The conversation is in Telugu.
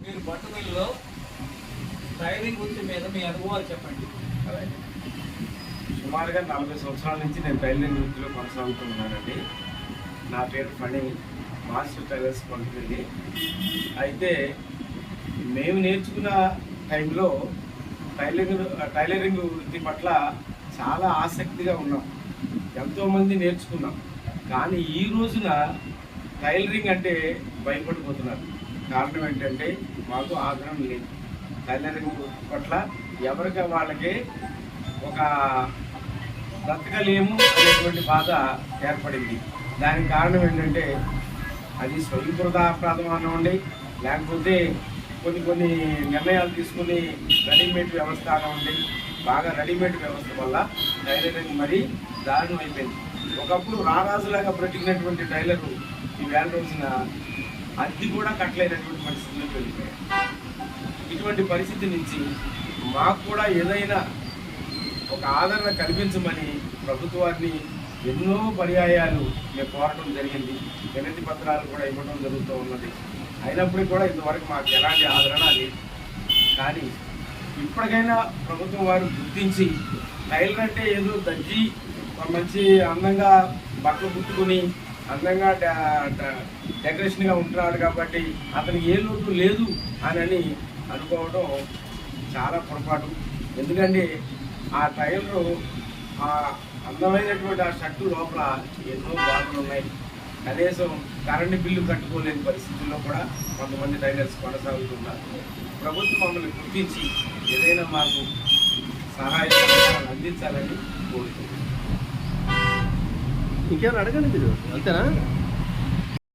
మీరు బట్టమిల్లో టైలరింగ్ వృత్తి మీద మీ అనుభవాలు చెప్పండి. సుమారుగా 40 సంవత్సరాల నుంచి నేను టైలరింగ్ వృత్తిలో కొనసాగుతున్నానండి. నా పేరు ఫణి, మాస్టర్ టైలర్స్ కంపెనీ. అయితే మేము నేర్చుకున్న టైంలో టైలరింగ్ వృత్తి పట్ల చాలా ఆసక్తిగా ఉన్నాం, ఎంతోమంది నేర్చుకున్నాం. కానీ ఈ రోజున టైలరింగ్ అంటే భయపడిపోతున్నారు. కారణం ఏంటంటే మాకు ఆగ్రహం లేదు. టైలరింగ్ పట్ల ఎవరికి వాళ్ళకి ఒక బ్రతకలేము అనేటువంటి బాధ ఏర్పడింది. దానికి కారణం ఏంటంటే అది స్వయంకృతాపరాధం అనివ్వండి, లేకపోతే కొన్ని నిర్ణయాలు తీసుకుని రెడీమేడ్ వ్యవస్థ అనివ్వండి, బాగా రెడీమేడ్ వ్యవస్థ వల్ల టైలరింగ్ మరీ దారుణం అయిపోయింది. ఒకప్పుడు రారాజులాగా బ్రతికినటువంటి టైలరు ఈ వేల రోజున అద్దె కూడా కట్టలేనటువంటి పరిస్థితులకు వెళ్ళిపోయాయి. ఇటువంటి పరిస్థితి నుంచి మాకు కూడా ఏదైనా ఒక ఆదరణ కల్పించమని ప్రభుత్వాన్ని ఎన్నో పర్యాయాలు మేము కోరడం జరిగింది. వినతి పత్రాలు కూడా ఇవ్వడం జరుగుతూ ఉన్నది. అయినప్పటికీ కూడా ఇంతవరకు మాకు ఎలాంటి ఆదరణ లేదు. కానీ ఇప్పటికైనా ప్రభుత్వం వారు గుర్తించి టైలర్ అంటే ఏదో దర్జీ మంచి అందంగా బట్టలు కుట్టుకుని అందంగా డెకరేషన్గా ఉంటున్నాడు కాబట్టి అతనికి ఏ లోటు లేదు అని అనుకోవడం చాలా పొరపాటు. ఎందుకంటే ఆ టైలరు ఆ అందమైనటువంటి ఆ షర్టు లోపల ఎన్నో బాధలు ఉన్నాయి. కనీసం కరెంటు బిల్లు కట్టుకోలేని పరిస్థితుల్లో కూడా కొంతమంది టైలర్స్ కొనసాగుతున్నారు. ప్రభుత్వం మమ్మల్ని గుర్తించి ఏదైనా మాకు సహాయ సహకారాలు అందించాలని కోరుతున్నాను. ఇంకేమైనా అడగండి మీరు, అంతేనా?